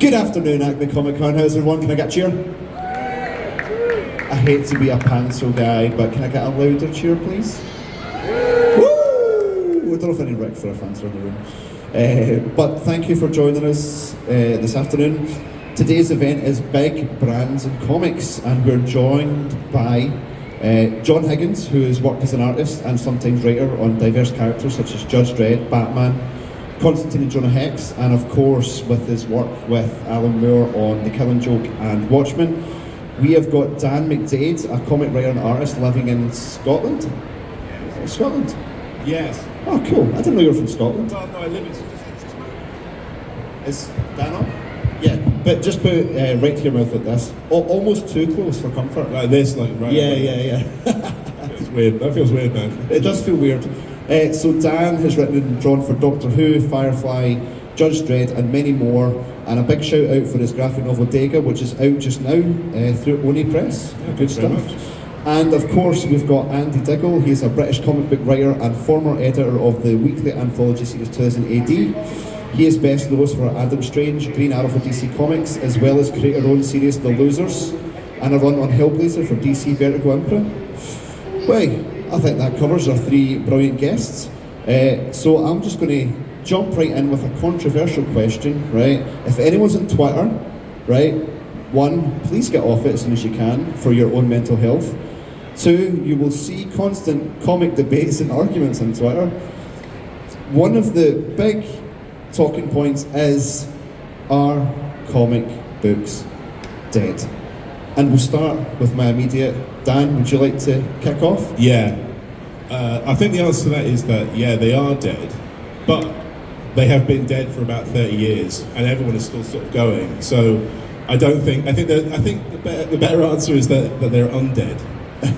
Good afternoon, ACME Comic Con. How's everyone? Can I get a cheer? I hate to be a pantso guy, but can I get a louder cheer, please? Woo! I don't know if any Ric Flair fans are in the room. But thank you for joining us this afternoon. Today's event is Big Brands in Comics, and we're joined by John Higgins, who has worked as an artist and sometimes writer on diverse characters such as Judge Dredd, Batman, Constantine and Jonah Hex, and of course with his work with Alan Moore on The Killing Joke and Watchmen. We have got Dan McDaid, a comic writer and artist living in Scotland. Scotland? Yes. Oh, cool. I didn't know you were from Scotland. Well, no, I live in Is Dan on? Yeah, but just put right to your mouth like this. Almost too close for comfort. Like this, like right. Yeah. It's weird. That feels weird, man. It does feel weird. So Dan has written and drawn for Doctor Who, Firefly, Judge Dredd and many more, and a big shout out for his graphic novel Dega, which is out just now through Oni Press. Yeah, good stuff. And of course we've got Andy Diggle. He's a British comic book writer and former editor of the weekly anthology series 2000 AD. He is best known for Adam Strange, Green Arrow for DC Comics, as well as create her own series The Losers, and a run on Hellblazer for DC Vertigo Imprint. Well, I think that covers our three brilliant guests. So I'm just going to jump right in with a controversial question, right? If anyone's on Twitter, right, one, please get off it as soon as you can for your own mental health. Two, you will see constant comic debates and arguments on Twitter. One of the big talking points is, are comic books dead? And we'll start with my immediate. Dan, would you like to kick off? Yeah. I think the answer to that is that, yeah, they are dead, but they have been dead for about 30 years, and everyone is still sort of going. So I think the better answer is that they're undead,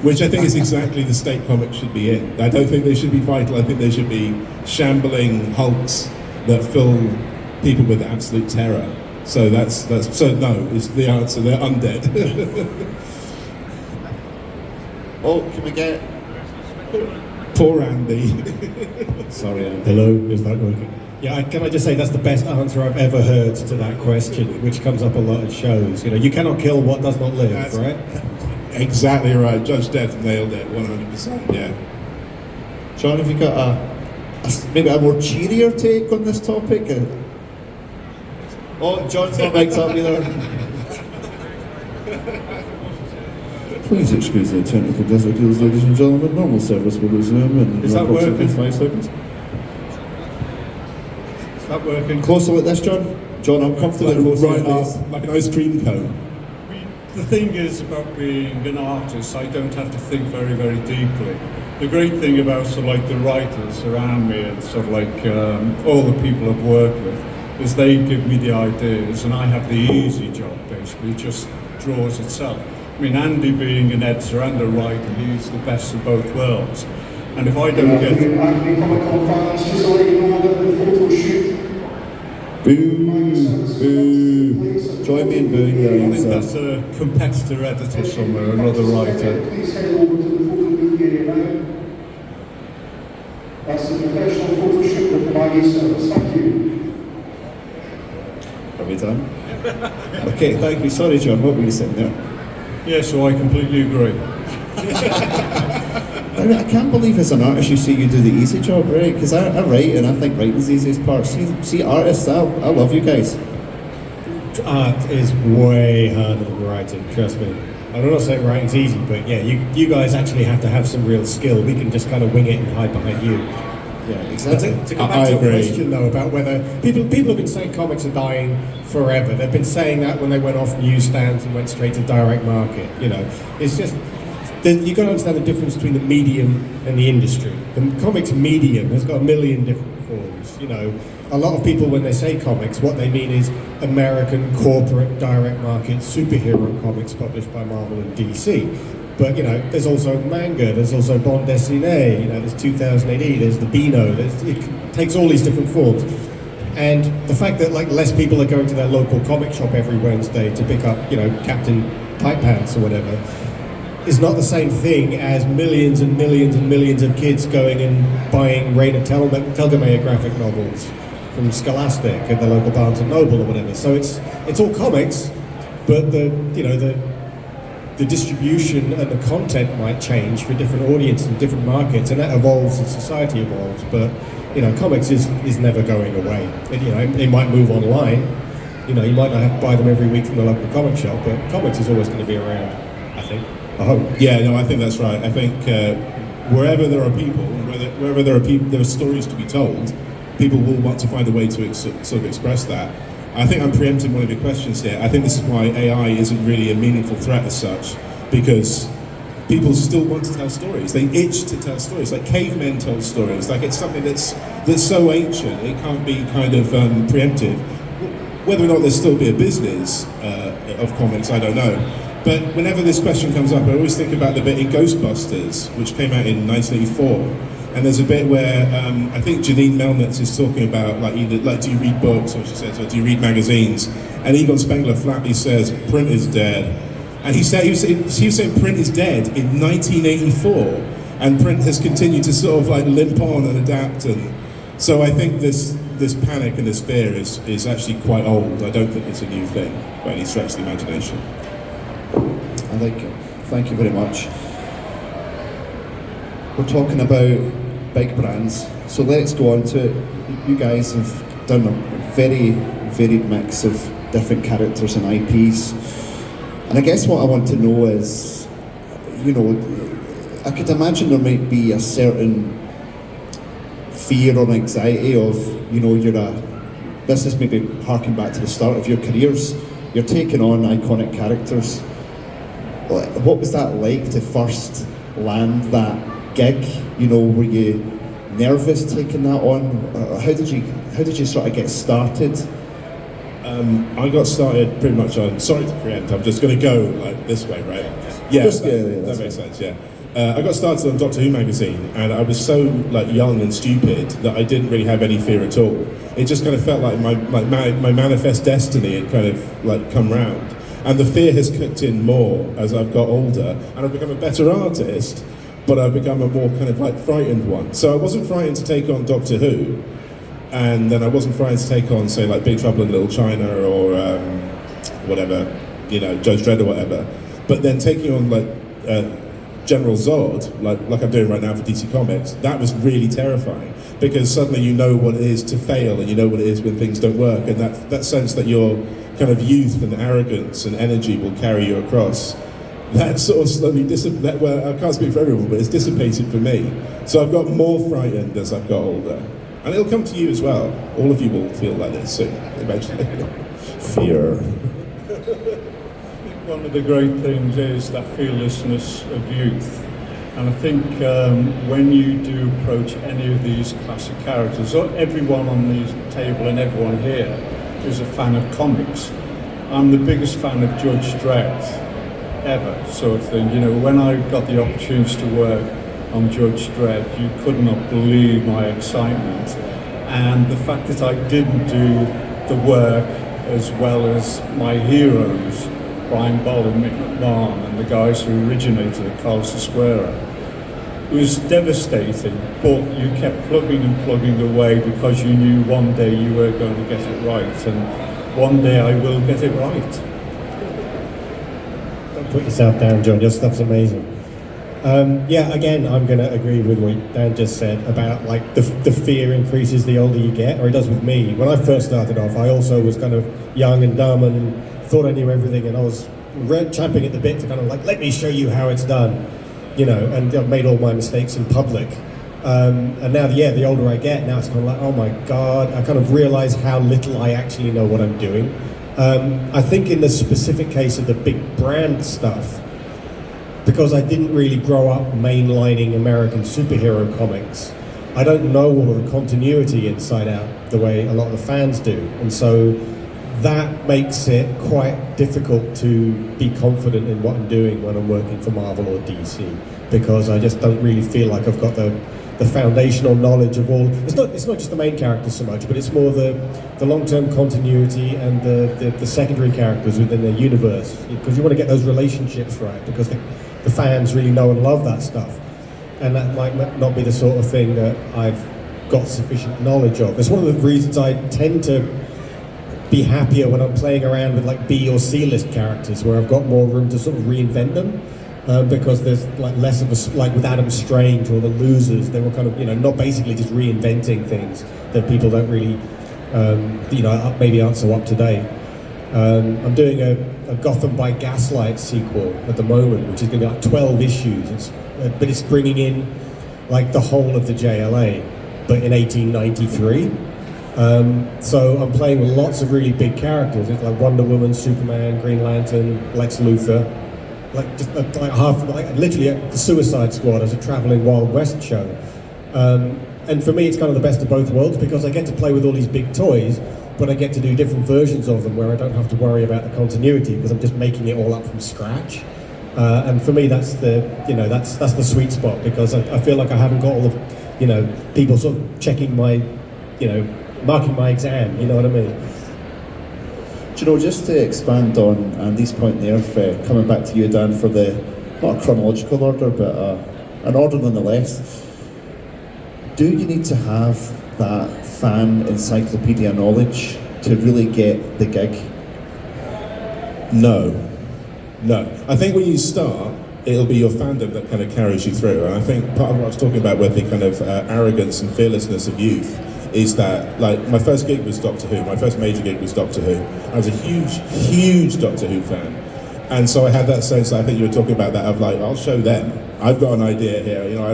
which I think is exactly the state comics should be in. I don't think they should be vital. I think they should be shambling hulks that fill people with absolute terror. So so no is the answer. They're undead. Oh, can we get... Poor Andy. Sorry, Andy. Hello, is that working? Yeah, can I just say that's the best answer I've ever heard to that question, which comes up a lot at shows. You know, you cannot kill what does not live, That's right? Exactly right. Judge Dredd nailed it, 100%. Yeah. John, have you got maybe a more cheerier take on this topic? Oh, John's not mic'd up either. Please excuse the technical difficulties, ladies and gentlemen. Normal service will resume in approximately 5 seconds. Is that working? Closer like this, John. John, I'm comfortable closer right like this. up, like an ice cream cone. The thing is about being an artist, I don't have to think very, very deeply. The great thing about sort of like the writers around me and sort of like all the people I've worked with is they give me the ideas and I have the easy job basically, it just draws itself. I mean, Andy being an editor and a writer, he's the best of both worlds. And if I don't get... Boo! Boo! Join me in booing there. I think that's a competitor editor somewhere, another writer. That's the professional photo shoot with my service. Thank you. Are we done? Okay, thank you. Sorry, John, what were you saying there? Yeah, so I completely agree. I can't believe as an artist you say you do the easy job, right? Because I write and I think writing's the easiest part. See artists, I love you guys. Art is way harder than writing, trust me. I'm not saying writing's easy, but yeah, you guys actually have to have some real skill. We can just kind of wing it and hide behind you. Yeah, exactly. To come back to the question though about whether people have been saying comics are dying forever. They've been saying that when they went off newsstands and went straight to direct market. You know, it's just you've got to understand the difference between the medium and the industry. The comics medium has got a million different forms. You know, a lot of people when they say comics, what they mean is American corporate direct market superhero comics published by Marvel and DC. But you know, there's also manga, there's also bande dessinée, you know, there's 2000 AD, there's the Beano, it takes all these different forms. And the fact that like less people are going to their local comic shop every Wednesday to pick up, you know, Captain Tight Pants or whatever, is not the same thing as millions and millions and millions of kids going and buying Raina Telgemeier graphic novels. from Scholastic at the local Barnes and Noble or whatever. So it's all comics, but the distribution and the content might change for different audiences and different markets, and that evolves as society evolves. But comics is never going away. It might move online. You might not have to buy them every week from the local comic shop, but comics is always going to be around, I think. I hope. Yeah, no, I think that's right. I think wherever there are people, wherever there are stories to be told, people will want to find a way to sort of express that. I think I'm preempting one of your questions here. I think this is why AI isn't really a meaningful threat as such, because people still want to tell stories. They itch to tell stories. Like cavemen told stories. Like it's something that's so ancient, it can't be kind of preempted. Whether or not there'll still be a business of comics, I don't know. But whenever this question comes up, I always think about the bit in Ghostbusters, which came out in 1984. And there's a bit where I think Janine Melnitz is talking about do you read books, or she says, or do you read magazines? And Egon Spengler flatly says, print is dead. And he was saying print is dead in 1984, and print has continued to sort of limp on and adapt. And so I think this panic and this fear is actually quite old. I don't think it's a new thing by any stretch of the imagination. I like it. Thank you very much. We're talking about big brands, so let's go on to it. You guys have done a very varied mix of different characters and IPs, and I guess what I want to know is, I could imagine there might be a certain fear or anxiety of, this is maybe harking back to the start of your careers, you're taking on iconic characters. What was that like to first land that gig? Were you nervous taking that on? How did you sort of get started? I got started pretty much on. Sorry to preempt. I'm just going to go this way, right? Yeah, that makes sense. Yeah, I got started on Doctor Who magazine, and I was so young and stupid that I didn't really have any fear at all. It just kind of felt like my manifest destiny had kind of come round. And the fear has kicked in more as I've got older, and I've become a better artist, but I've become a more kind of frightened one. So I wasn't frightened to take on Doctor Who, and then I wasn't frightened to take on, say, Big Trouble in Little China or whatever, Judge Dredd or whatever. But then taking on General Zod, like I'm doing right now for DC Comics, that was really terrifying, because suddenly you know what it is to fail, and you know what it is when things don't work, and that sense that your kind of youth and arrogance and energy will carry you across, that sort of slowly I can't speak for everyone, but it's dissipated for me. So I've got more frightened as I've got older. And it'll come to you as well. All of you will feel like this soon, eventually. Fear. One of the great things is that fearlessness of youth. And I think when you do approach any of these classic characters, or everyone on the table and everyone here is a fan of comics. I'm the biggest fan of Judge Dredd ever, sort of thing. When I got the opportunity to work on Judge Dredd, you could not believe my excitement. And the fact that I didn't do the work as well as my heroes, Brian Boll and Mick McMahon, and the guys who originated at Carlos Esquera, was devastating, but you kept plugging and plugging away because you knew one day you were going to get it right, and one day I will get it right. Don't put yourself down, John, your stuff's amazing. Again, I'm going to agree with what Dan just said about the fear increases the older you get, or it does with me. When I first started off, I also was kind of young and dumb and thought I knew everything, and I was champing at the bit to kind of let me show you how it's done. And I've made all my mistakes in public. And now, the older I get, now it's kind of oh my God, I kind of realize how little I actually know what I'm doing. I think in the specific case of the big brand stuff, because I didn't really grow up mainlining American superhero comics, I don't know all of the continuity inside out the way a lot of the fans do. And so that makes it quite difficult to be confident in what I'm doing when I'm working for Marvel or DC, because I just don't really feel like I've got the foundational knowledge of all. It's not just the main characters so much, but it's more the long-term continuity and the secondary characters within the universe, because you want to get those relationships right, because the fans really know and love that stuff. And that might not be the sort of thing that I've got sufficient knowledge of. It's one of the reasons I tend to be happier when I'm playing around with like B or C list characters, where I've got more room to sort of reinvent them, because there's like less of a, like with Adam Strange or the Losers, they were kind of, you know, not basically just reinventing things that people don't really, you know, maybe aren't so up to date. I'm doing a Gotham by Gaslight sequel at the moment, which is going to be like 12 issues. But it's bringing in like the whole of the JLA, but in 1893. So I'm playing with lots of really big characters. It's like Wonder Woman, Superman, Green Lantern, Lex Luthor, like just like half, like literally the Suicide Squad as a traveling Wild West show. And for me, it's kind of the best of both worlds, because I get to play with all these big toys, but I get to do different versions of them where I don't have to worry about the continuity, because I'm just making it all up from scratch. And for me, that's the, you know, that's the sweet spot, because I feel like I haven't got all of, you know, people sort of checking my, you know, marking my exam, you know what I mean? Do you know, just to expand on Andy's point there, coming back to you, Dan, for the, not a chronological order, but an order nonetheless, do you need to have that fan encyclopedia knowledge to really get the gig? No. I think when you start, it'll be your fandom that kind of carries you through. And I think part of what I was talking about with the kind of arrogance and fearlessness of youth is that, like, my first gig was Doctor Who. My first major gig was Doctor Who. I was a huge Doctor Who fan. And so I had that sense, I think you were talking about that, of like, I'll show them. I've got an idea here. You know,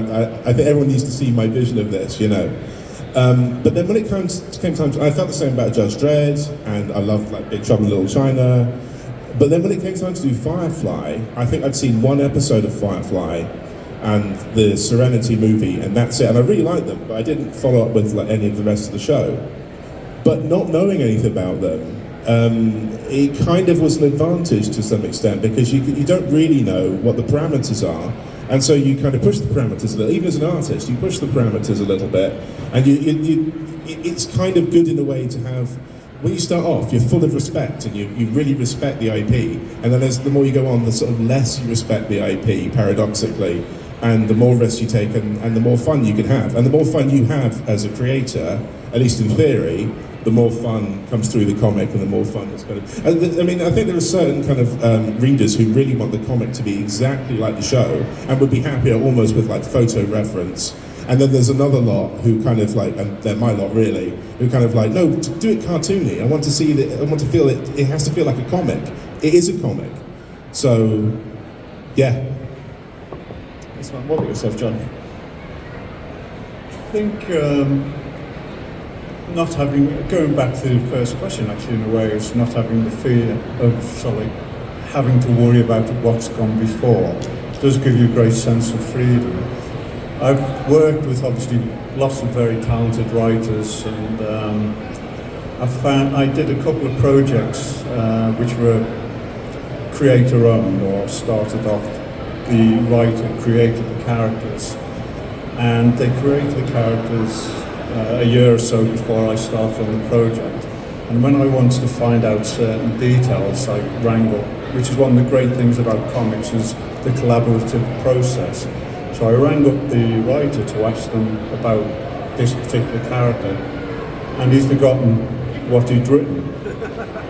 I think everyone needs to see my vision of this, you know. But then when it came time to, I felt the same about Judge Dredd, and I loved like Big Trouble in Little China. But then when it came time to do Firefly, I think I'd seen one episode of Firefly and the Serenity movie, and that's it. And I really liked them, but I didn't follow up with like any of the rest of the show. But not knowing anything about them, it kind of was an advantage to some extent, because you don't really know what the parameters are. And so you kind of push the parameters a little, even as an artist, you push the parameters a little bit, and it's kind of good in a way to have, when you start off, you're full of respect, and you really respect the IP, and then the more you go on, the sort of less you respect the IP, paradoxically, and the more risks you take, and the more fun you can have. And the more fun you have as a creator, at least in theory, the more fun comes through the comic, and the more fun it's going to. I mean, I think there are certain kind of readers who really want the comic to be exactly like the show, and would be happier almost with like photo reference. And then there's another lot who kind of like, and they're my lot really, who kind of like, no, do it cartoony. I want to see that. I want to feel it. It has to feel like a comic. It is a comic. So, yeah. This one. What about yourself, John? I think not having, going back to the first question actually in a way, is not having the fear of sort of like having to worry about what's gone before. It does give you a great sense of freedom. I've worked with obviously lots of very talented writers, and I did a couple of projects which were creator owned, or started off, the writer created the characters, and they created the characters a year or so before I started on the project. And when I wanted to find out certain details, I rang up, which is one of the great things about comics, is the collaborative process. So I rang up the writer to ask them about this particular character, and he's forgotten what he'd written.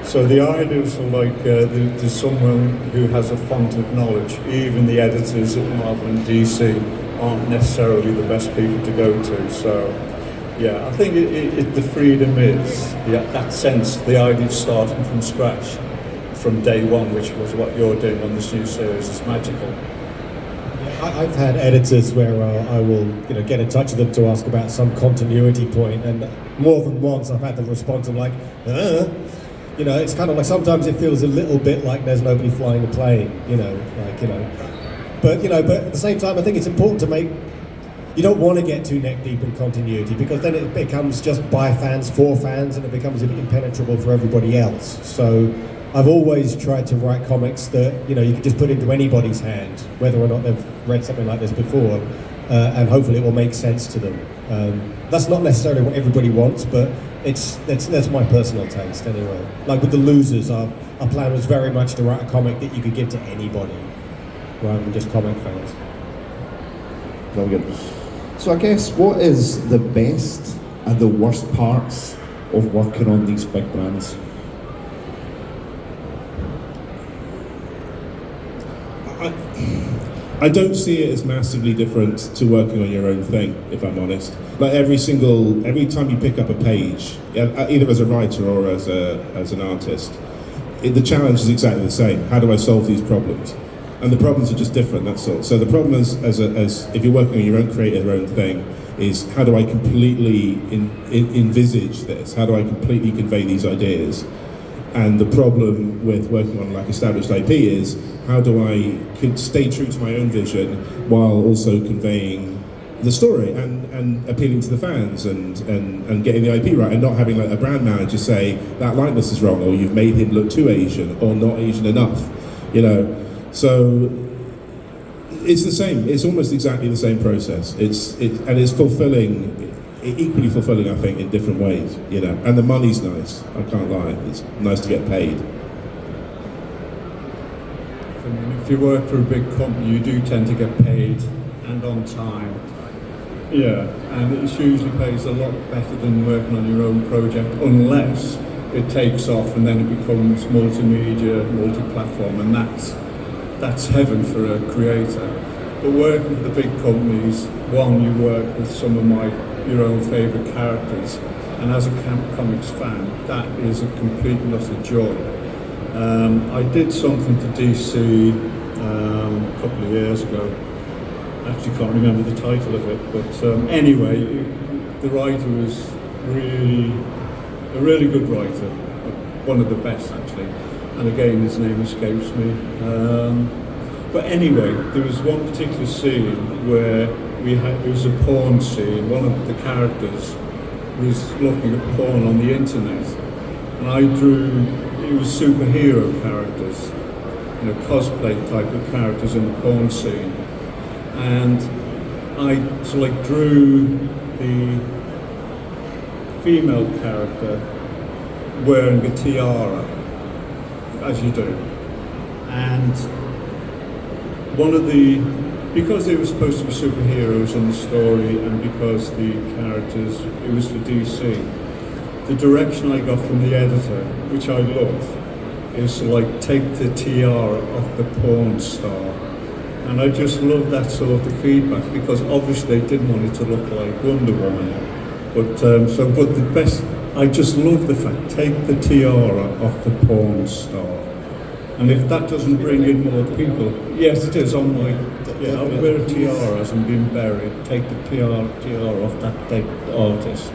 So the idea is like there's someone who has a font of knowledge. Even the editors at Marvel and DC aren't necessarily the best people to go to. So yeah, I think the freedom is that sense, the idea of starting from scratch, from day one, which was what you're doing on this new series, is magical. I've had editors where I will, you know, get in touch with them to ask about some continuity point, and more than once I've had the response of like, you know, it's kind of like sometimes it feels a little bit like there's nobody flying the plane, you know, like, you know. But at the same time, I think it's important to make, you don't want to get too neck deep in continuity, because then it becomes just by fans for fans, and it becomes a bit impenetrable for everybody else. So I've always tried to write comics that, you know, you can just put into anybody's hand, whether or not they've read something like this before, and hopefully it will make sense to them. That's not necessarily what everybody wants, but that's my personal taste anyway. Like with The Losers, our plan was very much to write a comic that you could give to anybody, rather than just comic fans. Brilliant. So I guess, what is the best and the worst parts of working on these big brands? I don't see it as massively different to working on your own thing, if I'm honest. Like every time you pick up a page, either as a writer or as an artist, the challenge is exactly the same. How do I solve these problems? And the problems are just different, that's all. So the problem as if you're working on your own creative, your own thing, is how do I completely envisage this? How do I completely convey these ideas? And the problem with working on like established IP is how do I stay true to my own vision while also conveying the story and appealing to the fans and getting the IP right and not having like a brand manager say that likeness is wrong or you've made him look too Asian or not Asian enough, you know. So it's the same. It's almost exactly the same process. It's fulfilling. Equally fulfilling, I think, in different ways, you know. And the money's nice. I can't lie. It's nice to get paid. I mean, if you work for a big company, you do tend to get paid and on time. Yeah, and it usually pays a lot better than working on your own project, unless it takes off and then it becomes multimedia, multi-platform, and that's heaven for a creator. But working for the big companies, one, you work with some of your own favourite characters, and as a comics fan, that is a complete and utter joy. I did something for DC a couple of years ago. I actually can't remember the title of it, but anyway, the writer was a really good writer, one of the best actually, and again his name escapes me. But anyway, there was one particular scene where it was a porn scene. One of the characters was looking at porn on the internet, and I drew, it was superhero characters, you know, cosplay type of characters in the porn scene, and I sort of like drew the female character wearing a tiara, as you do, and because they were supposed to be superheroes in the story and because the characters, it was for DC, the direction I got from the editor, which I love, is to like take the tiara off the porn star. And I just love that sort of feedback because obviously they didn't want it to look like Wonder Woman. But the best, I just love the fact, take the tiara off the porn star. And if that doesn't bring in more people, yes it is on my, yeah, I'll wear a tiara as I'm being buried, take the tiara off that dead artist.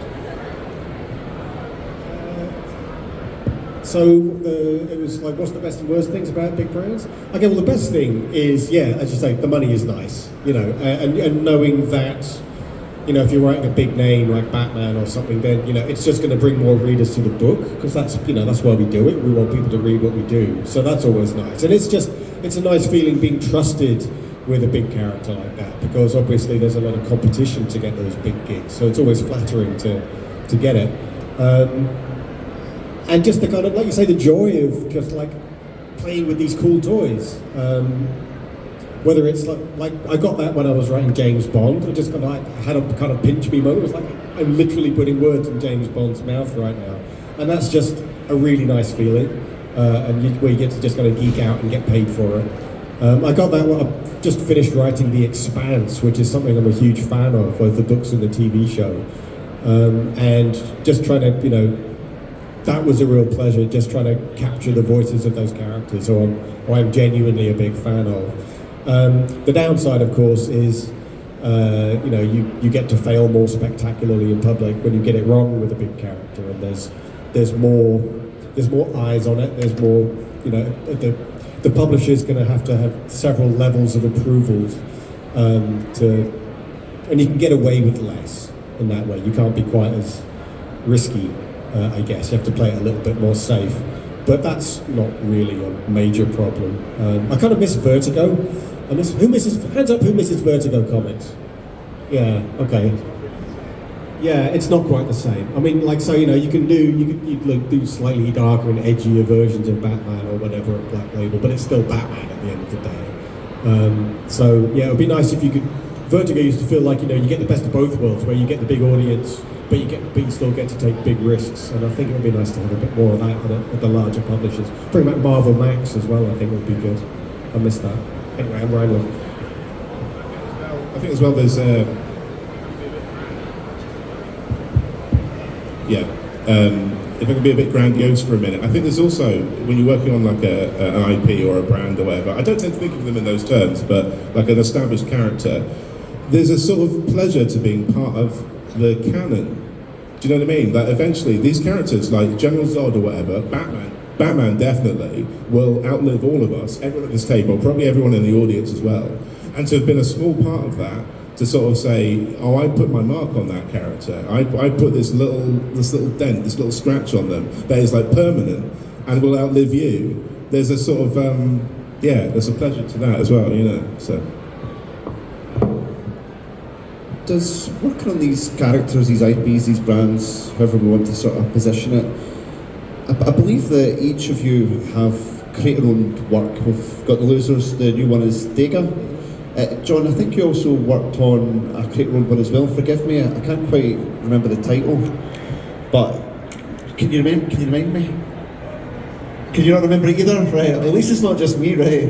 So it was like, what's the best and worst things about big brands? Okay, well the best thing is, yeah, as you say, the money is nice, you know, and knowing that, you know, if you're writing a big name like Batman or something, then, you know, it's just going to bring more readers to the book, because that's, you know, that's why we do it. We want people to read what we do. So that's always nice. And it's a nice feeling being trusted with a big character like that, because obviously there's a lot of competition to get those big gigs. So it's always flattering to get it. And just the kind of, like you say, the joy of just like playing with these cool toys. Whether it's like I got that when I was writing James Bond. I just kind of like had a kind of pinch me moment. It was like I'm literally putting words in James Bond's mouth right now, and that's just a really nice feeling. Where you get to just kind of geek out and get paid for it. I got that when I just finished writing The Expanse, which is something I'm a huge fan of, both the books and the TV show, and just trying to, you know, that was a real pleasure, just trying to capture the voices of those characters, who I'm genuinely a big fan of. The downside, of course, is you know, you get to fail more spectacularly in public when you get it wrong with a big character, and there's more eyes on it. There's more, you know, the publisher's going to have several levels of approvals and you can get away with less in that way. You can't be quite as risky, I guess. You have to play it a little bit more safe. But that's not really a major problem. I kind of miss Vertigo. Hands up who misses Vertigo comics? Yeah, okay. Yeah, it's not quite the same. I mean, like, so, you know, you do slightly darker and edgier versions of Batman or whatever at Black Label, but it's still Batman at the end of the day. So yeah, it would be nice if you could Vertigo used to feel like, you get the best of both worlds, where you get the big audience, but you still get to take big risks. And I think it would be nice to have a bit more of that at the larger publishers. Bring back Marvel Max as well, I think would be good. I miss that. Anyway, I'm rambling. I think as well there's if I can be a bit grandiose for a minute, I think there's also, when you're working on like an IP or a brand or whatever, I don't tend to think of them in those terms, but like an established character, there's a sort of pleasure to being part of the canon. Do you know what I mean? Like eventually these characters like General Zod or whatever, Batman definitely will outlive all of us, everyone at this table, probably everyone in the audience as well. And to have been a small part of that, to sort of say, oh, I put my mark on that character. I put this little dent, this little scratch on them that is like permanent and will outlive you. There's a sort of there's a pleasure to that as well, So. Does working on these characters, these IPs, these brands, however we want to sort of position it, I believe that each of you have creator-owned work. We've got The Losers, the new one is Dega. John, I think you also worked on a creator-owned one as well. Forgive me, I can't quite remember the title, but can you remind me? Can you not remember it either? Right, at least it's not just me, right?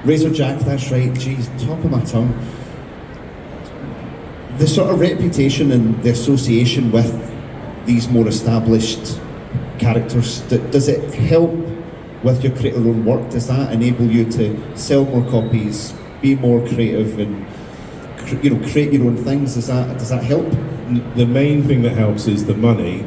Razor Jack, that's right. Jeez, top of my tongue. The sort of reputation and the association with these more established characters, does it help with your creator-owned work? Does that enable you to sell more copies, be more creative, and create your own things? Does that help? The main thing that helps is the money.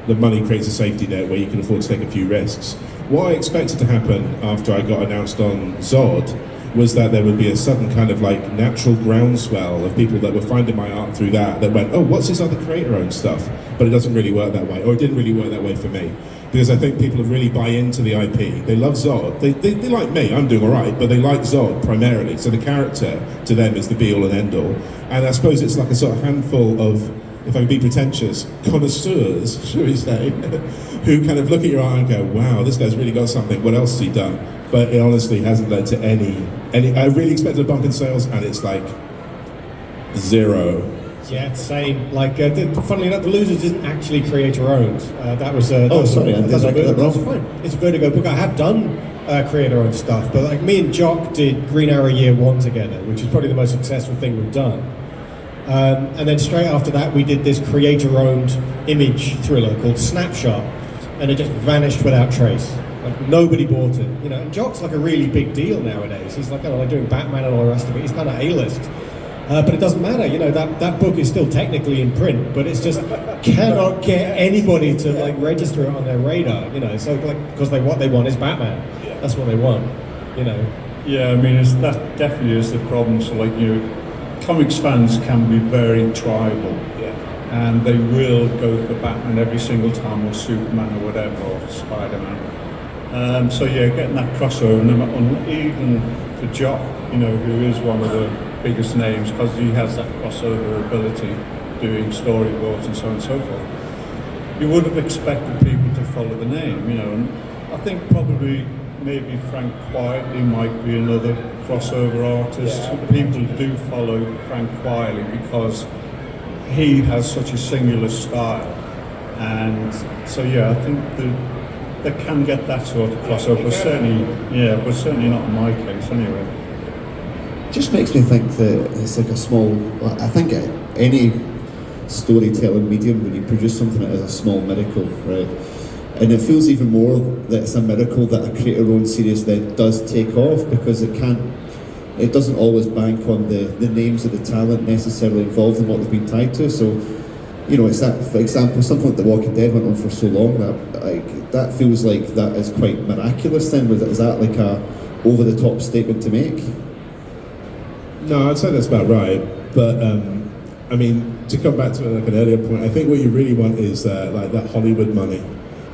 The money creates a safety net where you can afford to take a few risks. What I expected to happen after I got announced on Zod was that there would be a sudden kind of like natural groundswell of people that were finding my art through that went, oh, what's this other creator-owned stuff? But it doesn't really work that way, or it didn't really work that way for me. Because I think people really buy into the IP. They love Zod. They like me, I'm doing all right, but they like Zod primarily. So the character to them is the be-all and end-all. And I suppose it's like a sort of handful of, if I can be pretentious, connoisseurs, shall we say, who kind of look at your art and go, wow, this guy's really got something, what else has he done? But it honestly hasn't led to any I really expected a bump in sales, and it's like 0. Yeah, same. Like, funnily enough, The Losers isn't actually creator-owned. Sorry, that's fine. It's a Vertigo book. I have done creator-owned stuff, but like me and Jock did Green Arrow Year 1 together, which is probably the most successful thing we've done. And then straight after that, we did this creator-owned image thriller called Snapshot, and it just vanished without trace. Like, nobody bought it, And Jock's like a really big deal nowadays. He's like, doing Batman and all the rest of it. He's kind of A-list. But it doesnn't matter, that book is still technically in print, but it's just cannot get anybody to like register it on their radar, So like, because what they want is Batman. That's what they want, Yeah, I mean, that definitely is the problem. So like, comics fans can be very tribal, and they will go for Batman every single time, or Superman, or whatever, or Spider-Man. So yeah, getting that crossover, and even for Jock, who is one of the biggest names, because he has that crossover ability, doing storyboards and so on and so forth. You would have expected people to follow the name, and I think probably maybe Frank Quietly might be another crossover artist. People do follow Frank Quietly because he has such a singular style, and so yeah, I think they can get that sort of crossover, but certainly not in my case anyway. Just makes me think that it's like I think any storytelling medium, when you produce something that is a small miracle, right? And it feels even more that it's a miracle that a creator-owned series then does take off, because it doesn't always bank on the names of the talent necessarily involved in what they've been tied to. So, it's that, for example, something like The Walking Dead went on for so long that feels like that is quite miraculous. Then is that like a over-the-top statement to make? No, I'd say that's about right. But I mean, to come back to like an earlier point, I think what you really want is like that Hollywood money.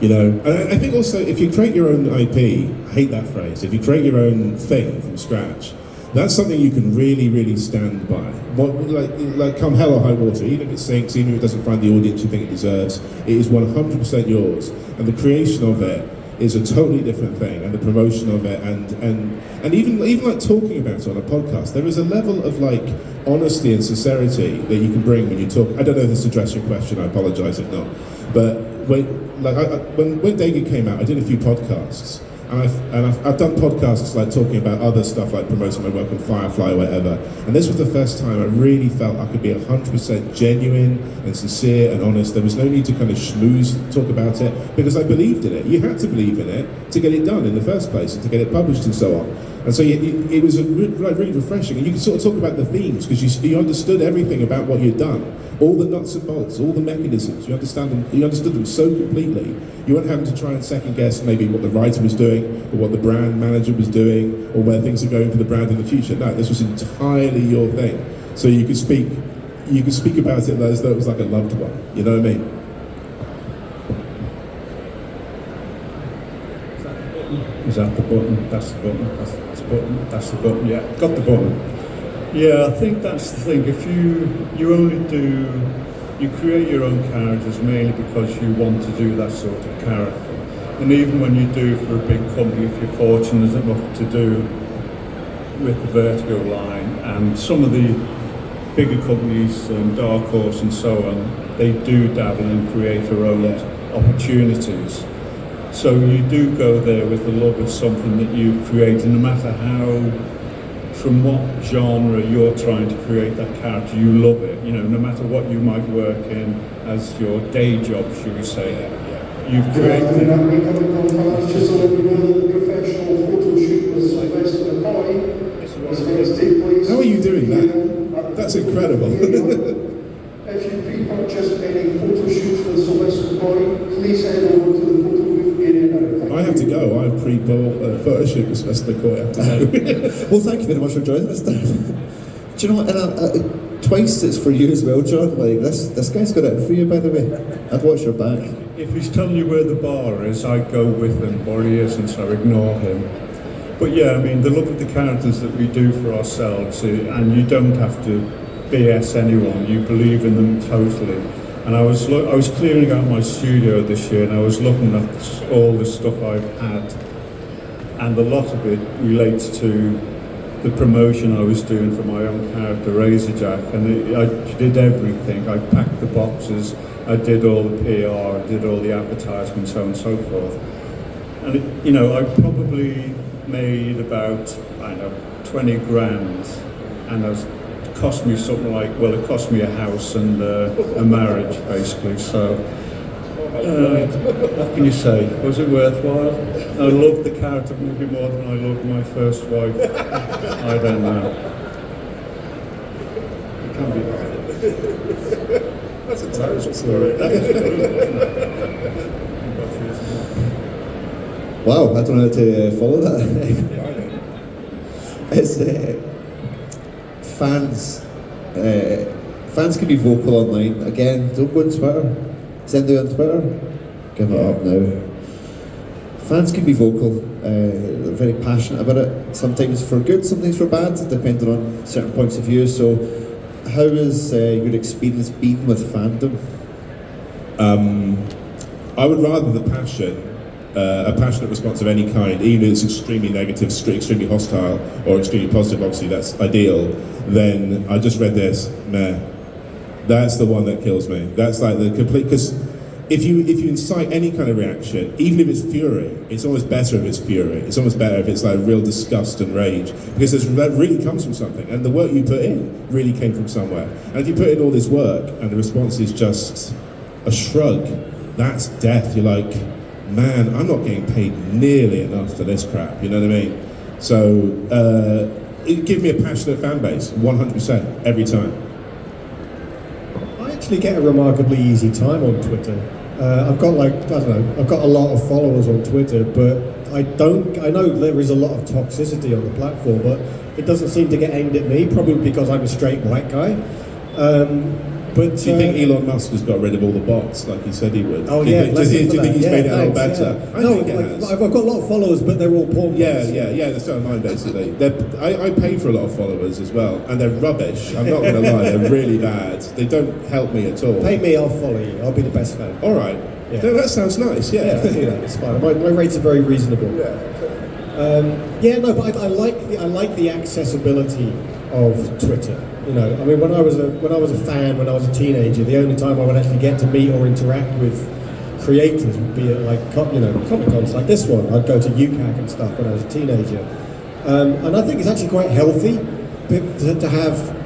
And I think also if you create your own IP, I hate that phrase, if you create your own thing from scratch, that's something you can really, really stand by. Like come hell or high water, even if it sinks, even if it doesn't find the audience you think it deserves, it is 100% yours. And the creation of it is a totally different thing, and the promotion of it, and even like talking about it on a podcast, there is a level of like honesty and sincerity that you can bring when you talk. I don't know if this addressed your question. I apologise if not, but when David came out, I did a few podcasts. And I've done podcasts like talking about other stuff like promoting my work on Firefly or whatever, and this was the first time I really felt I could be 100% genuine and sincere and honest. There was no need to kind of schmooze talk about it, because I believed in it. You had to believe in it to get it done in the first place and to get it published and so on. And so it was really refreshing, and you could sort of talk about the themes because you understood everything about what you'd done, all the nuts and bolts, all the mechanisms. You understood them so completely. You weren't having to try and second guess maybe what the writer was doing or what the brand manager was doing or where things are going for the brand in the future. No, this was entirely your thing. So you could speak about it as though it was like a loved one. You know what I mean? Is that the button? That's the button. That's the button. That's the button. Yeah, got the button. Yeah, I think that's the thing. If you create your own characters mainly because you want to do that sort of character. And even when you do for a big company, if you're fortunate enough to do with the Vertigo line, and some of the bigger companies, Dark Horse and so on, they do dabble and create their own opportunities. So you do go there with the love of something that you create, and no matter from what genre you're trying to create that character, you love it. You know, no matter what you might work in as your day job, should we say, you've created. Just to let you know that the professional photo shoot with Sylvester McCoy is going to take place. How are you doing that? That's incredible. If you pre-purchased any photo shoots with Sylvester McCoy, please head over to the photo booth area now. I have to go. I've pre-bought a photo shoot with Sylvester McCoy. I have to go. Well, thank you very much for joining us, Dan. Do you know what? And twice it's for you as well, John. Like this guy's got it in for you, by the way. I'd watch your back. If he's telling you where the bar is, I go with him, or he isn't, so ignore him. But yeah, I mean, the look of the characters that we do for ourselves, and you don't have to BS anyone, you believe in them totally. And I was clearing out my studio this year, and I was looking at all the stuff I've had, and a lot of it relates to the promotion I was doing for my own character, Razorjack, and I did everything. I packed the boxes, I did all the PR, I did all the advertising, so on and so forth. And you know, I probably made about, I don't know, 20 grand, and it cost me something like, well, it cost me a house and a marriage, basically. So, what can you say? Was it worthwhile? I loved the character maybe more than I loved my first wife. I don't know. It can be. That's a terrible story. Wow, I don't know how to follow that. It's fans can be vocal online. Again, don't go on Twitter. Send it on Twitter. Give it up now. Fans can be vocal. They're very passionate about it. Sometimes for good, sometimes for bad, depending on certain points of view. So, how has your experience been with fandom? I would rather the passion. A passionate response of any kind, even if it's extremely negative, extremely hostile, or extremely positive, obviously that's ideal, then I just read this, meh. That's the one that kills me. That's like the complete, because if you incite any kind of reaction, even if it's fury, it's almost better if it's fury. It's almost better if it's like real disgust and rage, because that really comes from something, and the work you put in really came from somewhere. And if you put in all this work, and the response is just a shrug, that's death. You're like, man, I'm not getting paid nearly enough for this crap, you know what I mean? So, it gives me a passionate fan base, 100%, every time. I actually get a remarkably easy time on Twitter. I've got I've got a lot of followers on Twitter, but I know there is a lot of toxicity on the platform, but it doesn't seem to get aimed at me, probably because I'm a straight white guy. But do you think Elon Musk has got rid of all the bots like he said he would? Oh, do you yeah. think he's made it a lot better? Yeah. I think it has. I've got a lot of followers, but they're all porn. Yeah, that's not mine basically. I pay for a lot of followers as well, and they're rubbish. I'm not going to lie, they're really bad. They don't help me at all. Pay me, I'll follow you. I'll be the best fan. All right. Yeah. No, that sounds nice. Yeah, I see that. It's fine. My rates are very reasonable. But I like the accessibility of Twitter. You know, I mean, when I was a fan, when I was a teenager, the only time I would actually get to meet or interact with creators would be at like Comic Cons like this one. I'd go to UCAC and stuff when I was a teenager, and I think it's actually quite healthy to have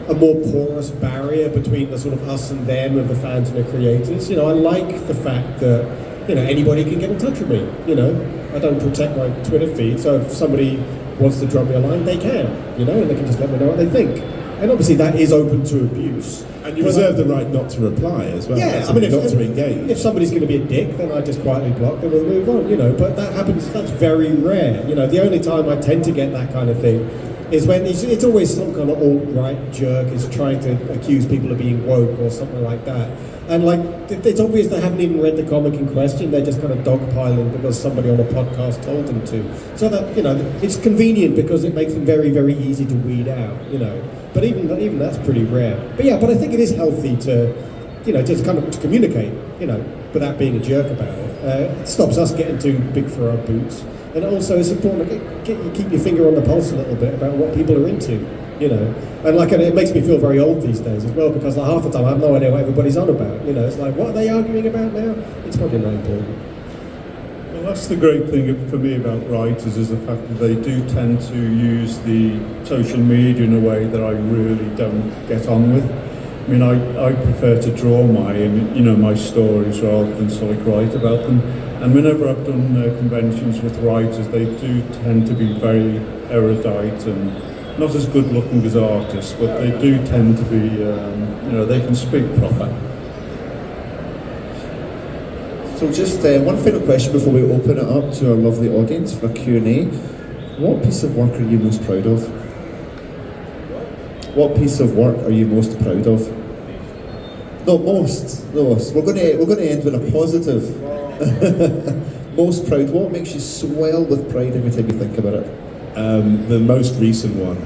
a more porous barrier between the sort of us and them of the fans and the creators. You know, I like the fact that, you know, anybody can get in touch with me. You know, I don't protect my Twitter feed, so if somebody wants to drop me a line, they can, you know, and they can just let me know what they think. And obviously that is open to abuse. And you reserve the right not to reply as well. Yeah, I mean, not to engage. If somebody's going to be a dick, then I just quietly block them and move on, you know. But that happens, that's very rare. You know, the only time I tend to get that kind of thing is when it's always some kind of alt-right jerk is trying to accuse people of being woke or something like that. And like, it's obvious they haven't even read the comic in question, they're just kind of dogpiling because somebody on a podcast told them to. So that, you know, it's convenient because it makes them very, very easy to weed out, you know. But even that's pretty rare. But yeah, but I think it is healthy to, you know, just kind of to communicate, you know, without being a jerk about it. It stops us getting too big for our boots. And also it's important to keep your finger on the pulse a little bit about what people are into, you know. And like, it makes me feel very old these days as well, because like half the time I have no idea what everybody's on about, you know. It's like, what are they arguing about now? It's probably not important. Well, that's the great thing for me about writers, is the fact that they do tend to use the social media in a way that I really don't get on with. I mean, I prefer to draw my stories rather than sort of write about them. And whenever I've done conventions with writers, they do tend to be very erudite and not as good looking as artists, but they do tend to be, they can speak proper. So just one final question before we open it up to our lovely audience for a Q&A. What piece of work are you most proud of? What piece of work are you most proud of? No, most. We're going to end with a positive. Most proud. What makes you swell with pride every time you think about it? The most recent one.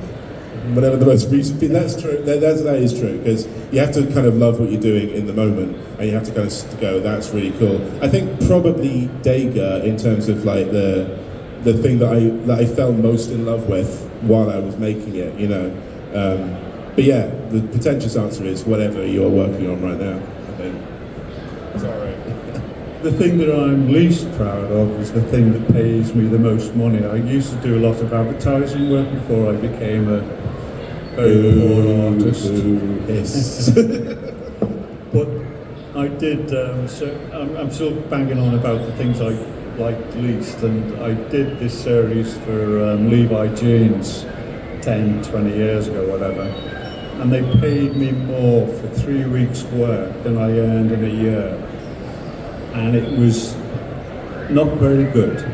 Whatever the most recent. That's true. That is true, because you have to kind of love what you're doing in the moment, and you have to kind of go, "That's really cool." I think probably Dega, in terms of like the thing that I fell most in love with while I was making it, you know. But yeah, the pretentious answer is whatever you're working on right now, I think. Sorry. The thing that I'm least proud of is the thing that pays me the most money. I used to do a lot of advertising work before I became a very poor artist. Yes. But I did, I'm still banging on about the things I liked least, and I did this series for Levi Jeans 10, 20 years ago, whatever. And they paid me more for 3 weeks' work than I earned in a year. And it was not very good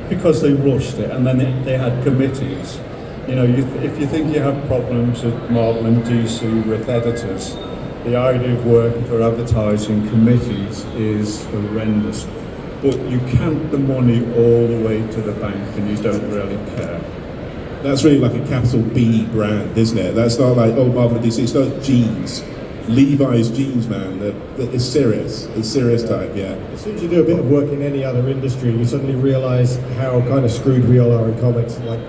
because they rushed it, and then they had committees. You know, if you think you have problems at Marvel and DC with editors, the idea of working for advertising committees is horrendous. But you count the money all the way to the bank and you don't really care. That's really like a capital B brand, isn't it? That's not like, oh, Marvel and DC, it's not jeans. Levi's jeans, man, it's serious. It's serious type, yeah. As soon as you do a bit of work in any other industry, you suddenly realise how kind of screwed we all are in comics, like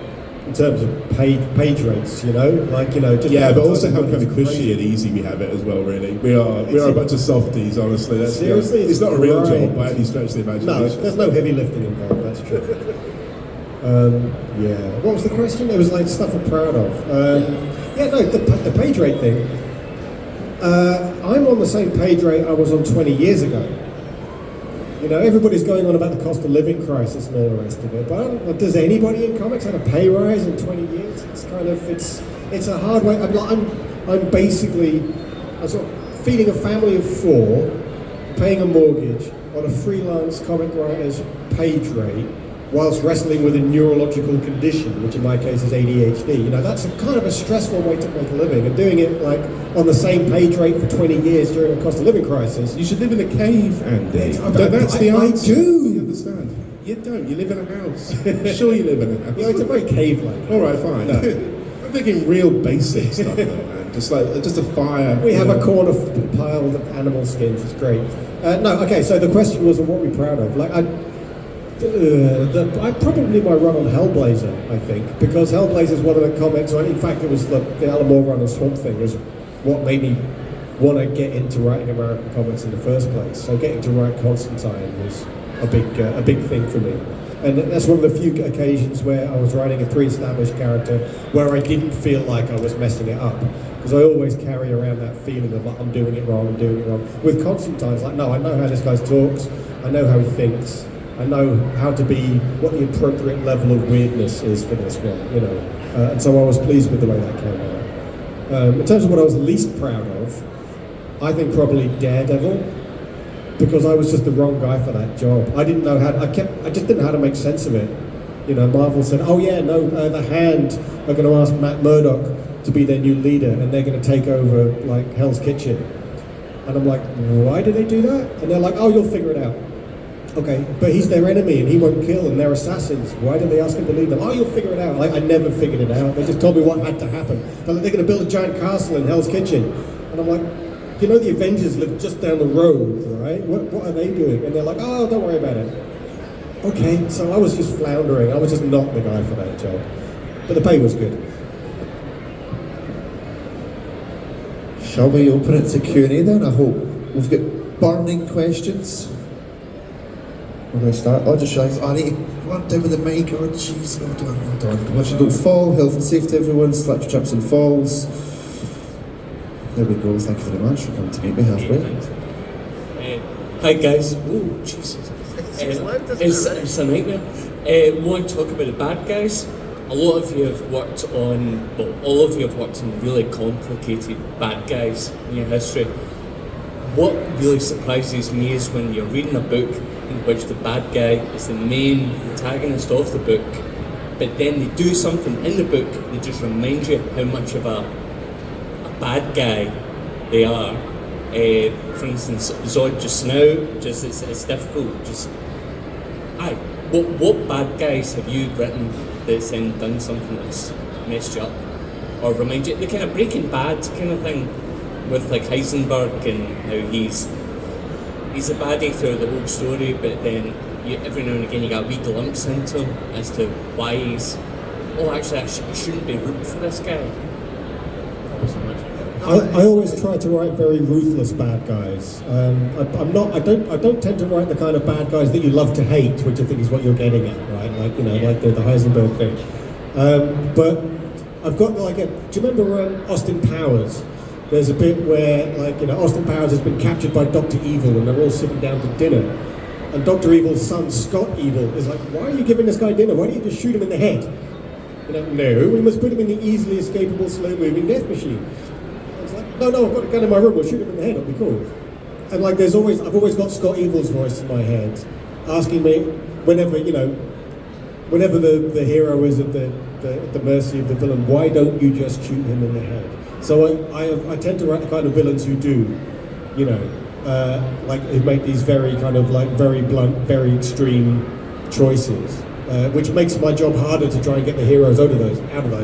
in terms of page rates, you know, like, you know, just yeah, but also how kind of cushy and easy we have it as well. Really, we are a bunch of softies, honestly. That's seriously, it's not a real job by any stretch of the imagination. No, there's no heavy lifting involved. That's true. Yeah. What was the question? It was like stuff I'm proud of. The page rate thing. I'm on the same page rate I was on 20 years ago. You know, everybody's going on about the cost of living crisis and all the rest of it, but I don't know, does anybody in comics had a pay rise in 20 years? It's kind of, it's a hard way. I'm basically sort of feeding a family of 4, paying a mortgage on a freelance comic writer's page rate, whilst wrestling with a neurological condition, which in my case is ADHD. You know, that's a kind of a stressful way to make a living, and doing it like on the same page rate for 20 years during a cost of living crisis. You should live in a cave, Andy. That's the answer. I do. You understand? You don't. You live in a house. Sure, you live in a house. Yeah, it's a very cave-like. All right, fine. No. I'm thinking real basic stuff, though, man. Just a fire. We have a corner piled of animal skins. It's great. No, okay, so the question was, what are we proud of? Like, I probably my run on Hellblazer, I think, because Hellblazer is one of the comics, in fact it was the Alan Moore run on Swamp Thing was what made me want to get into writing American comics in the first place. So getting to write Constantine was a big thing for me. And that's one of the few occasions where I was writing a pre-established character where I didn't feel like I was messing it up. Because I always carry around that feeling of like, I'm doing it wrong. With Constantine, it's like, no, I know how this guy talks, I know how he thinks, I know how to be, what the appropriate level of weirdness is for this one, you know. And so I was pleased with the way that came out. In terms of what I was least proud of, I think probably Daredevil, because I was just the wrong guy for that job. I didn't know how to, I just didn't know how to make sense of it. You know, Marvel said, oh yeah, no, the Hand are going to ask Matt Murdock to be their new leader and they're going to take over like Hell's Kitchen. And I'm like, why do they do that? And they're like, oh, you'll figure it out. Okay, but he's their enemy and he won't kill and they're assassins. Why do they ask him to lead them? Oh, you'll figure it out. Like, I never figured it out. They just told me what had to happen. They're like, they're going to build a giant castle in Hell's Kitchen. And I'm like, you know the Avengers live just down the road, right? What are they doing? And they're like, oh, don't worry about it. Okay, so I was just floundering. I was just not the guy for that job. But the pay was good. Shall we open it to Q&A then? I hope we've got burning questions. We're going to start. Oh, just realised, I need to run down with the mic. Oh, jeez, hold on. Watch you don't fall. Health and safety, everyone. Slips, trips and falls. There we go. Thank you very much for coming to meet me halfway. Hi guys. Oh Jesus. It's a nightmare. Want to talk about the bad guys? A lot of you have worked on, well, all of you have worked on really complicated bad guys in your history. What really surprises me is when you're reading a book in which the bad guy is the main protagonist of the book, but then they do something in the book that just reminds you how much of a bad guy they are. For instance, Zod just now, just it's difficult. What bad guys have you written that's then done something that's messed you up, or remind you the kind of Breaking Bad kind of thing with like Heisenberg and how he's a baddie throughout the whole story, but then every now and again you get a wee glimpse into him as to why he's. Oh, actually, I shouldn't be rooting for this guy. I always try to write very ruthless bad guys. I don't tend to write the kind of bad guys that you love to hate, which I think is what you're getting at, right? Like, you know, like the Heisenberg thing. But I've got like do you remember Austin Powers? There's a bit where, like, you know, Austin Powers has been captured by Dr. Evil and they're all sitting down to dinner. And Dr. Evil's son, Scott Evil, is like, why are you giving this guy dinner? Why don't you just shoot him in the head? You know, no, we must put him in the easily escapable, slow-moving death machine. No, I've got a gun in my room, we'll shoot him in the head, it'll be cool. And like I've always got Scott Evil's voice in my head, asking me, whenever the hero is at the mercy of the villain, why don't you just shoot him in the head? So I tend to write the kind of villains who do, you know, like who make these very kind of like very blunt, very extreme choices, which makes my job harder to try and get the heroes out of those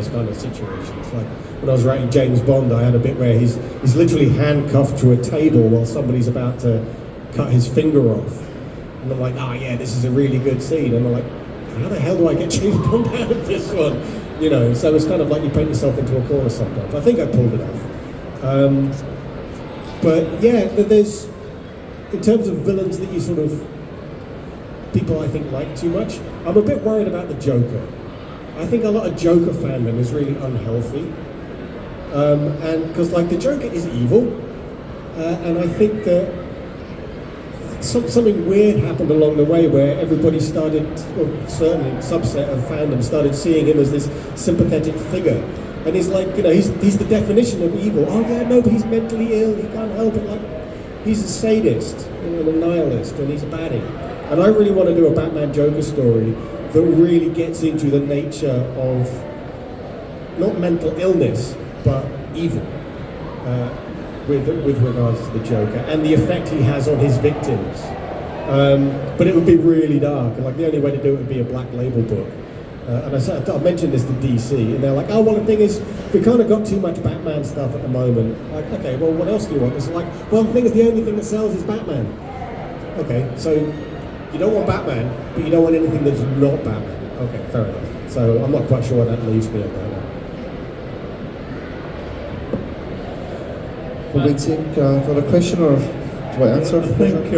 kind of situations. Like, when I was writing James Bond, I had a bit where he's literally handcuffed to a table while somebody's about to cut his finger off. And I'm like, yeah, this is a really good scene. And I'm like, how the hell do I get James Bond out of this one? You know, so it's kind of like you paint yourself into a corner sometimes. I think I pulled it off. But yeah, there's, in terms of villains that you sort of, people I think like too much, I'm a bit worried about the Joker. I think a lot of Joker fandom is really unhealthy. And because like the Joker is evil, and I think that something weird happened along the way where everybody started, or certainly a subset of fandom started seeing him as this sympathetic figure. And he's like, you know, he's the definition of evil. Oh yeah, no, but he's mentally ill, he can't help it. Like, he's a sadist, you know, and a nihilist, and he's a baddie. And I really want to do a Batman Joker story that really gets into the nature of not mental illness, but evil, with regards to the Joker and the effect he has on his victims. But it would be really dark, and like the only way to do it would be a Black Label book. And I mentioned this to DC, and they're like, oh, well, the thing is, we kind of got too much Batman stuff at the moment. Like, okay, well, what else do you want? It's like, well, the thing is, the only thing that sells is Batman. Okay, so you don't want Batman, but you don't want anything that's not Batman. Okay, fair enough. So I'm not quite sure what that leaves me on that one. Will we take another question or do I answer? I think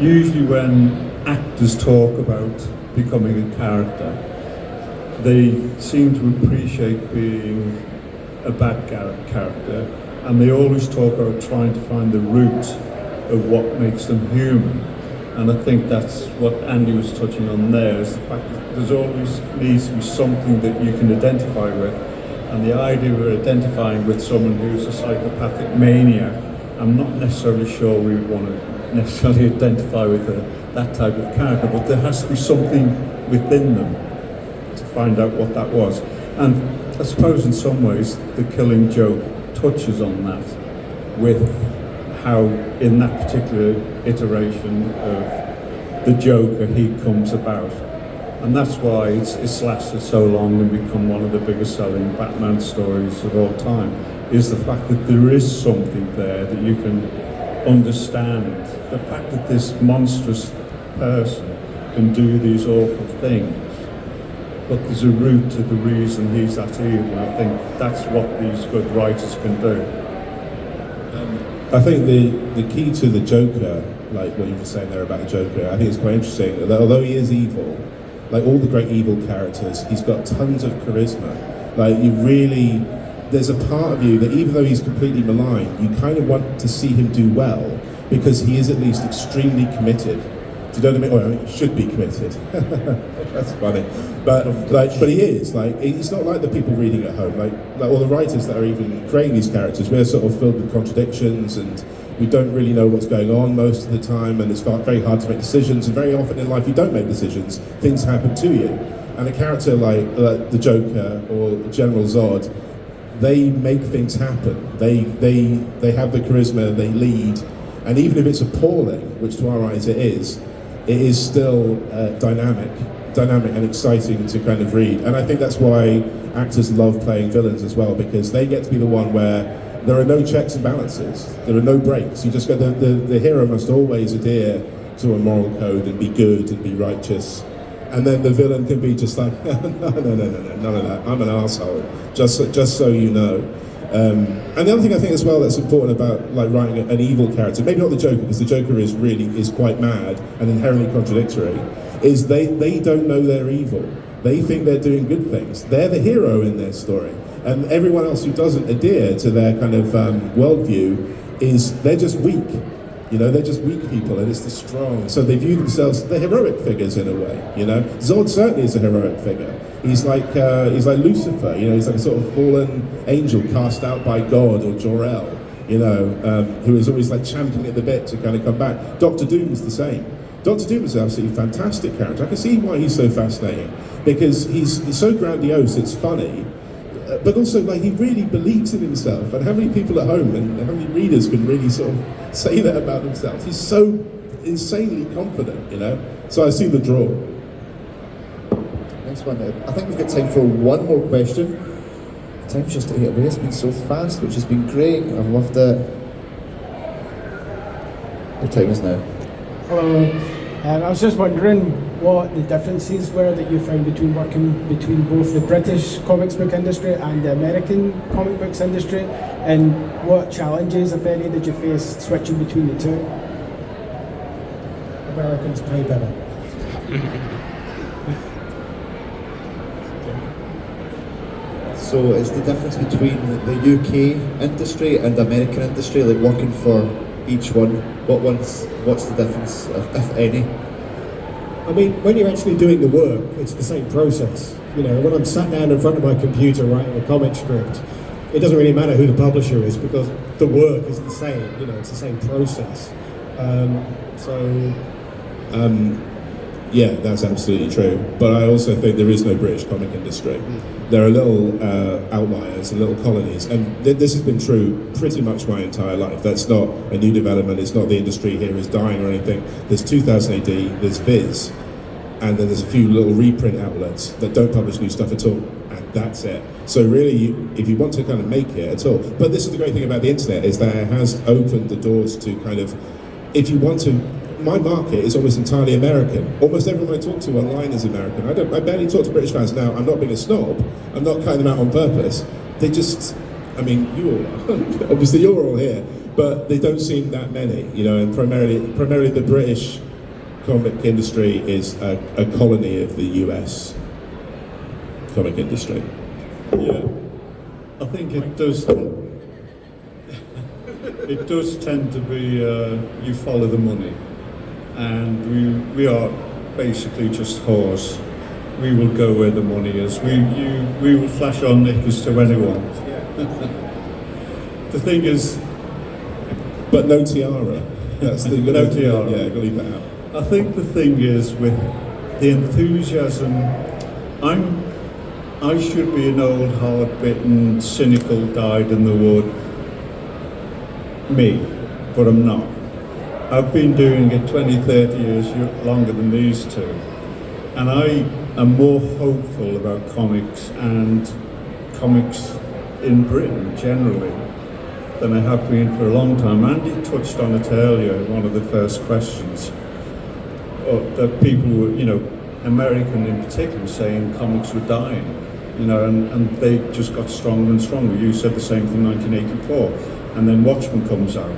usually when actors talk about becoming a character, they seem to appreciate being a bad character, and they always talk about trying to find the root of what makes them human. And I think that's what Andy was touching on there, is the fact that there's always needs to be something that you can identify with. And the idea of identifying with someone who's a psychopathic maniac, I'm not necessarily sure we would want to necessarily identify with that type of character, but there has to be something within them to find out what that was. And I suppose in some ways the Killing Joke touches on that, with how in that particular iteration of the Joker he comes about. And that's why it's lasted so long and become one of the biggest selling Batman stories of all time, is the fact that there is something there that you can understand. The fact that this monstrous person can do these awful things, but there's a root to the reason he's that evil. I think that's what these good writers can do. I think the key to the Joker, like what you were saying there about the Joker, I think it's quite interesting that although he is evil, like all the great evil characters, he's got tons of charisma. Like you really, there's a part of you that even though he's completely maligned, you kind of want to see him do well, because he is at least extremely committed. Do you know what I mean? Well, I mean, he should be committed. That's funny, but he is. Like, it's not like the people reading at home. Like all the writers that are even creating these characters, we're sort of filled with contradictions, and we don't really know what's going on most of the time, and it's very hard to make decisions. And very often in life, you don't make decisions; things happen to you. And a character like the Joker or General Zod, they make things happen. They have the charisma. They lead, and even if it's appalling, which to our eyes it is still dynamic and exciting to kind of read. And I think that's why actors love playing villains as well, because they get to be the one where there are no checks and balances. There are no breaks. You just go, the hero must always adhere to a moral code and be good and be righteous. And then the villain can be just like, no, none of that. I'm an asshole. Just so you know. And the other thing I think as well that's important about like writing an evil character, maybe not the Joker, because the Joker is quite mad and inherently contradictory, is they don't know they're evil. They think they're doing good things. They're the hero in their story. And everyone else who doesn't adhere to their kind of worldview they're just weak. You know, they're just weak people, and it's the strong. So they view themselves, they're heroic figures in a way, you know. Zod certainly is a heroic figure. He's like Lucifer, you know, he's like a sort of fallen angel cast out by God, or Jor-El, you know, who is always like champing at the bit to kind of come back. Doctor Doom's the same. Doctor Doom is an absolutely fantastic character. I can see why he's so fascinating, because he's so grandiose, it's funny, but also like he really believes in himself. And how many people at home and how many readers can really sort of say that about themselves? He's so insanely confident, you know. So I see the draw. Next one. I think we've got time for one more question. Time's just ate away. It's been so fast, which has been great. I've loved it. Your time is now. Hello. I was just wondering what the differences were that you found between working between both the British comics book industry and the American comic books industry, and what challenges, if any, did you face switching between the two? Americans pay better. So is the difference between the UK industry and the American industry, like working for each one, what's the difference, if any? I mean, when you're actually doing the work, it's the same process. You know, when I'm sat down in front of my computer writing a comic script, it doesn't really matter who the publisher is, because the work is the same. You know, it's the same process. Yeah, that's absolutely true. But I also think there is no British comic industry. There are little outliers and little colonies, and this has been true pretty much my entire life. That's not a new development. It's not the industry here is dying or anything. There's 2000 AD, there's Viz, and then there's a few little reprint outlets that don't publish new stuff at all, and that's it. So really, if you want to kind of make it at all, but this is the great thing about the internet, is that it has opened the doors to kind of, if you want to my market is almost entirely American. Almost everyone I talk to online is American. I barely talk to British fans now. I'm not being a snob. I'm not cutting them out on purpose. They just, I mean, you all are. Obviously, you're all here, but they don't seem that many, you know. And primarily the British comic industry is a colony of the US comic industry. Yeah, I think it does. It does tend to be you follow the money, and we are basically just whores. We will go where the money is. We will flash our knickers to anyone. The thing is, but no tiara. That's the no tiara. Yeah, gotta leave that out. I think the thing is with the enthusiasm. I should be an old, hard-bitten, cynical, dyed-in-the-wood me, but I'm not. I've been doing it 20, 30 years longer than these two, and I am more hopeful about comics and comics in Britain generally than I have been for a long time. Andy touched on it earlier in one of the first questions, that people were, you know, American in particular, saying comics were dying, you know, and they just got stronger and stronger. You said the same thing in 1984, and then Watchmen comes out.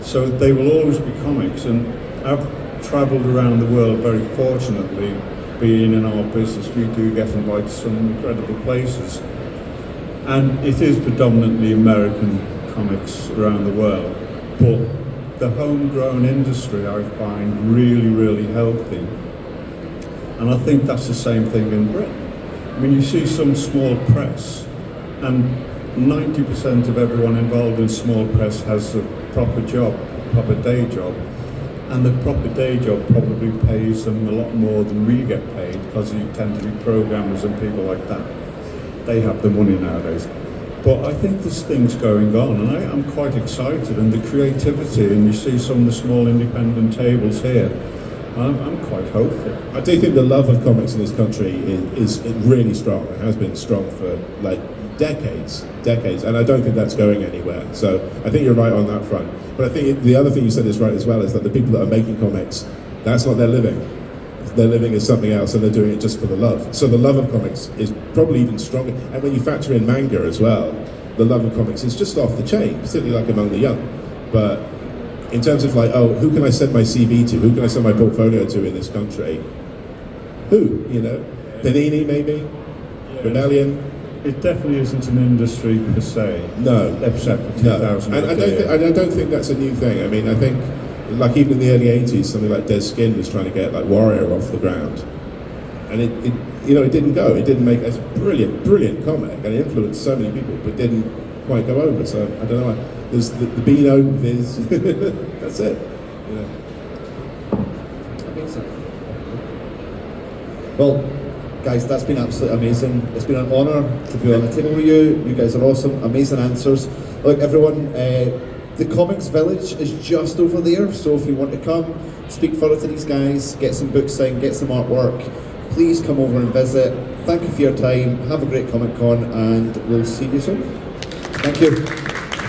So they will always be comics, and I've travelled around the world very fortunately, being in our business. We do get invited to some incredible places, and it is predominantly American comics around the world, but the homegrown industry I find really, really healthy. And I think that's the same thing in Britain. I mean, you see some small press, and 90% of everyone involved in small press has a proper job, proper day job. And the proper day job probably pays them a lot more than we get paid, because you tend to be programmers and people like that. They have the money nowadays. But I think there's things going on, and I'm quite excited, and the creativity, and you see some of the small independent tables here, I'm quite hopeful. I do think the love of comics in this country is really strong. It has been strong for like decades, and I don't think that's going anywhere. So I think you're right on that front. But I think the other thing you said is right as well, is that the people that are making comics, that's not their living. Their living is something else, and they're doing it just for the love. So the love of comics is probably even stronger. And when you factor in manga as well, the love of comics is just off the chain, particularly like among the young. But in terms of like, oh, who can I send my CV to? Who can I send my portfolio to in this country? Who, you know? Panini maybe? Yeah. Rebellion? It definitely isn't an industry per se. No. Except for No. 2000. And I don't think that's a new thing. I mean, I think, like even in the early 80s, something like Dead Skin was trying to get like Warrior off the ground. And it didn't go. It didn't make a brilliant comic, and it influenced so many people, but didn't quite go over. So I don't know. There's the Beano, Viz. That's it. Yeah. Amazing. Well, guys, that's been absolutely amazing. It's been an honour to be on the table with you. You guys are awesome, amazing answers. Look, everyone, the Comics Village is just over there, so if you want to come, speak further to these guys, get some books signed, get some artwork, please come over and visit. Thank you for your time. Have a great Comic Con, and we'll see you soon. Thank you.